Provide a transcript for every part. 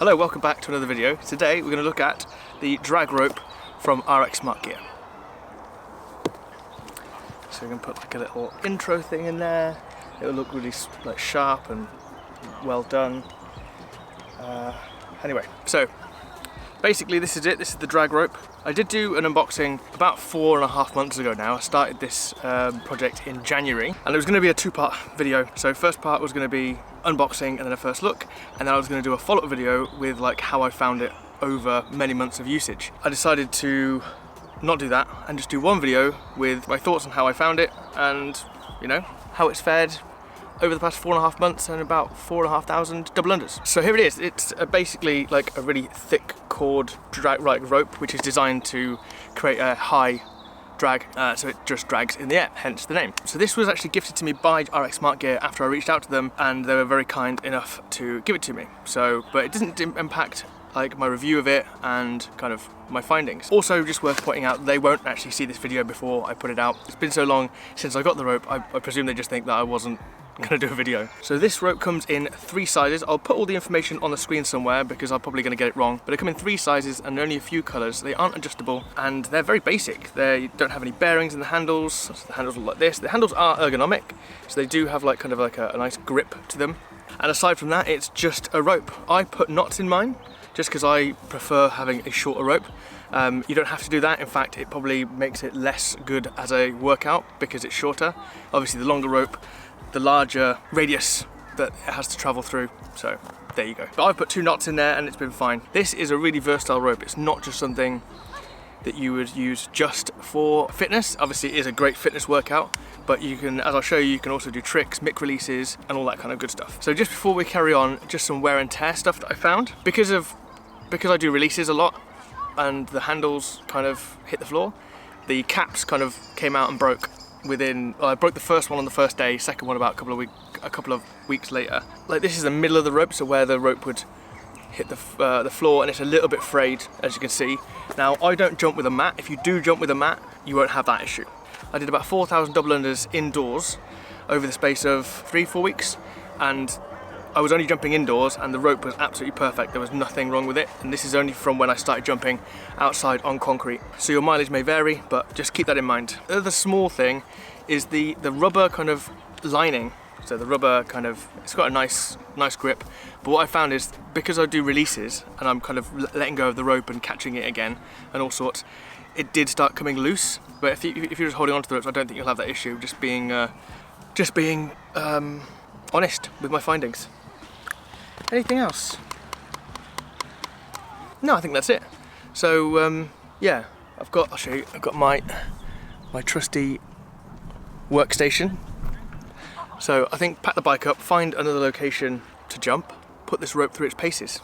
Hello, welcome back to another video. Today we're going to look at the drag rope from RX Smart Gear. So we're going to put like a little intro thing in there. It'll look really like sharp and well done. Anyway, so basically this is it. This is the drag rope. I did do an unboxing about 4.5 months ago now. I started this project in January and it was going to be a two-part video. So first part was going to be unboxing and then a first look, and then I was going to do a follow-up video with like how I found it over many months of usage. I decided to not do that and just do one video with my thoughts on how I found it and, you know, how it's fared over the past 4.5 months and about 4,500 double unders. So here it is. It's basically like a really thick cord drag rope which is designed to create a high drag, so it just drags in the air, hence the name. So this was actually gifted to me by RX Smart Gear after I reached out to them, and they were very kind enough to give it to me. So, but it doesn't impact like my review of it and kind of my findings. Also, just worth pointing out, they won't actually see this video before I put it out. It's been so long since I got the rope, I presume they just think that I wasn't gonna do a video. So this rope comes in 3 sizes. I'll put all the information on the screen somewhere because I'm probably gonna get it wrong, but they come in 3 sizes and only a few colors. They aren't adjustable and they're very basic. They don't have any bearings in the handles, so the handles look like this. The handles are ergonomic, so they do have like kind of like a nice grip to them. And aside from that, it's just a rope. I put knots in mine just because I prefer having a shorter rope. You don't have to do that. In fact, it probably makes it less good as a workout because it's shorter. Obviously the longer rope, the larger radius that it has to travel through. So there you go. But I've put 2 knots in there and it's been fine. This is a really versatile rope. It's not just something that you would use just for fitness. Obviously it is a great fitness workout, but you can, as I'll show you can also do tricks, mic releases and all that kind of good stuff. So just before we carry on, just some wear and tear stuff that I found. Because I do releases a lot and the handles kind of hit the floor, the caps kind of came out and broke within, I broke the first one on the first day, second one about a couple of weeks later. Like this is the middle of the rope, so where the rope would hit the floor, and it's a little bit frayed, as you can see. Now I don't jump with a mat. If you do jump with a mat, you won't have that issue. I did about 4,000 double unders indoors over the space of 3-4 weeks, and I was only jumping indoors and the rope was absolutely perfect. There was nothing wrong with it, and this is only from when I started jumping outside on concrete. So your mileage may vary, but just keep that in mind. The other small thing is the rubber kind of lining. So the rubber kind of, it's got a nice grip. But what I found is because I do releases and I'm kind of letting go of the rope and catching it again and all sorts, it did start coming loose. But if you're just holding onto the ropes, I don't think you'll have that issue. Just being honest with my findings. Anything else? No, I think that's it. So yeah, I'll show you. I've got my trusty workstation. So I think pack the bike up, find another location to jump, put this rope through its paces,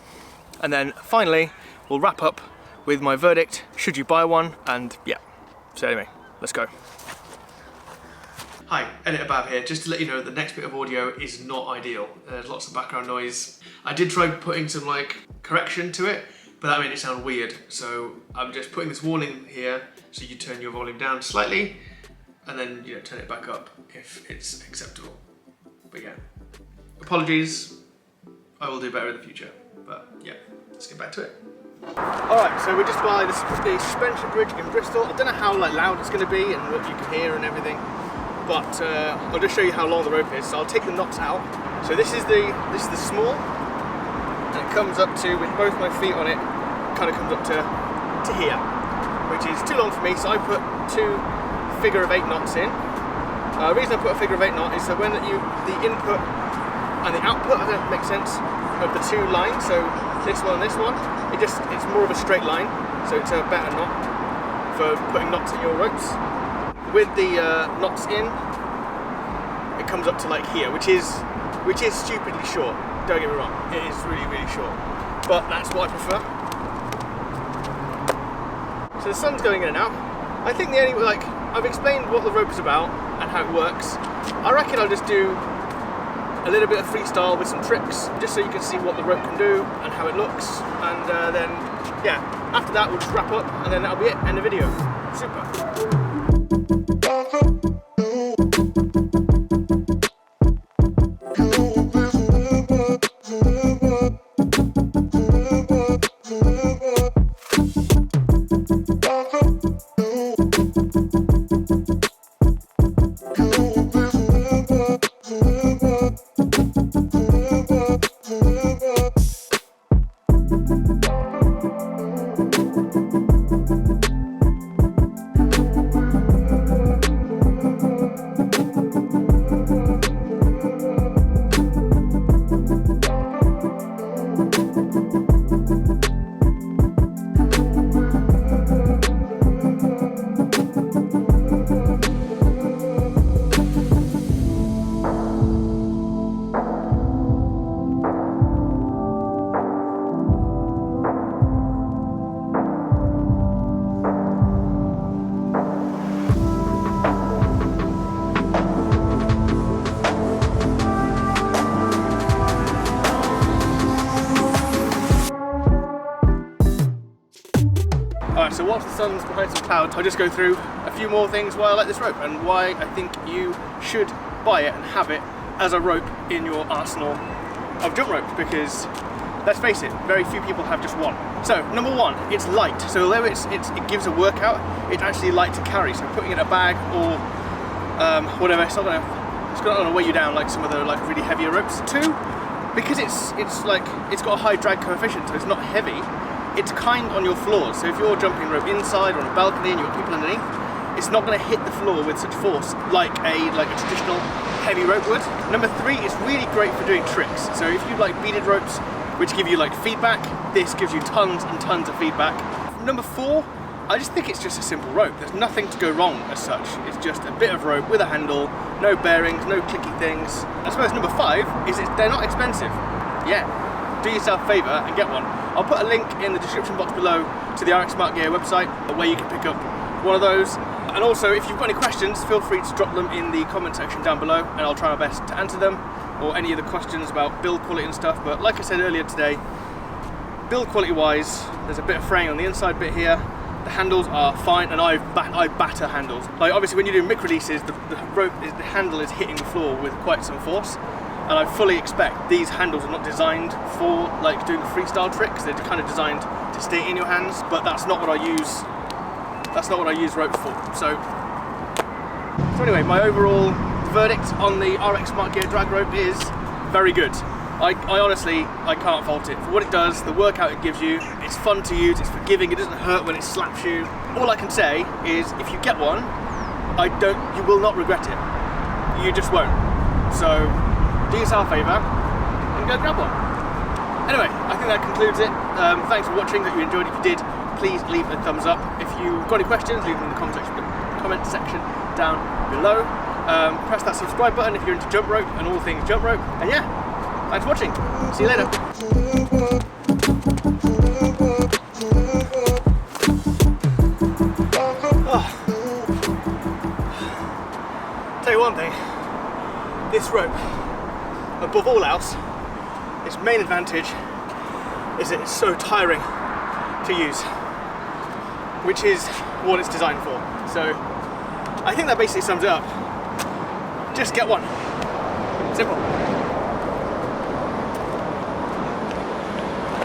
and then finally we'll wrap up with my verdict. Should you buy one? And yeah. So anyway, let's go. Hi, Editor Bab here. Just to let you know, the next bit of audio is not ideal. There's lots of background noise. I did try putting some like correction to it, but that made it sound weird. So I'm just putting this warning here so you turn your volume down slightly and then turn it back up if it's acceptable. But yeah, apologies. I will do better in the future. But yeah, let's get back to it. Alright, so we're just by the suspension bridge in Bristol. I don't know how like loud it's going to be and what you can hear and everything, but I'll just show you how long the rope is. So I'll take the knots out. So this is the small, and it comes up to, with both my feet on it, kind of comes up to here, which is too long for me. So I put 2 figure of 8 knots in. The reason I put a figure of 8 knot is so when the input and the output, I don't know if it makes sense, of the 2 lines, so this one and this one, it's more of a straight line, so it's a better knot for putting knots in your ropes. With the knots in, it comes up to like here, which is stupidly short. Don't get me wrong, it is really, really short, but that's what I prefer. So the sun's going in and out. I think the only, like, I've explained what the rope is about and how it works. I reckon I'll just do a little bit of freestyle with some tricks, just so you can see what the rope can do and how it looks, and then yeah, after that we'll just wrap up and then that'll be it, end the video. Super. Alright, so whilst the sun's behind some clouds, I'll just go through a few more things why I like this rope and why I think you should buy it and have it as a rope in your arsenal of jump ropes, because let's face it, very few people have just one. So number one, it's light. So although it gives a workout, it's actually light to carry. So putting it in a bag or whatever, it's not gonna weigh you down like some of the like really heavier ropes. Two, because it's got a high drag coefficient, so it's not heavy. It's kind on your floors, so if you're jumping rope inside or on a balcony and you've got people underneath, it's not going to hit the floor with such force like a traditional heavy rope would. Number three, it's really great for doing tricks. So if you like beaded ropes, which give you like feedback, this gives you tons and tons of feedback. Number four, I just think it's just a simple rope. There's nothing to go wrong as such. It's just a bit of rope with a handle, no bearings, no clicky things. I suppose number five is they're not expensive. Yeah, do yourself a favour and get one. I'll put a link in the description box below to the RX Smart Gear website where you can pick up one of those. And also, if you've got any questions, feel free to drop them in the comment section down below and I'll try my best to answer them, or any other questions about build quality and stuff. But like I said earlier today, build quality wise, there's a bit of fraying on the inside bit here. The handles are fine, and I batter handles. Like obviously when you do mic releases, the handle is hitting the floor with quite some force. And I fully expect these handles are not designed for like doing freestyle tricks. They're kind of designed to stay in your hands, but that's not what I use. That's not what I use ropes for. So anyway, my overall verdict on the RX Smart Gear drag rope is very good. I honestly can't fault it for what it does, the workout it gives you. It's fun to use, it's forgiving, it doesn't hurt when it slaps you. All I can say is if you get one, you will not regret it. You just won't. So do yourself a favour and go grab one. Anyway, I think that concludes it. Thanks for watching, that you enjoyed. If you did, please leave a thumbs up. If you've got any questions, leave them in the comment section down below. Press that subscribe button if you're into jump rope and all things jump rope. And yeah, thanks for watching. See you later. Tell you one thing, this rope, above all else, its main advantage is that it's so tiring to use, which is what it's designed for. So I think that basically sums it up. Just get one. Simple.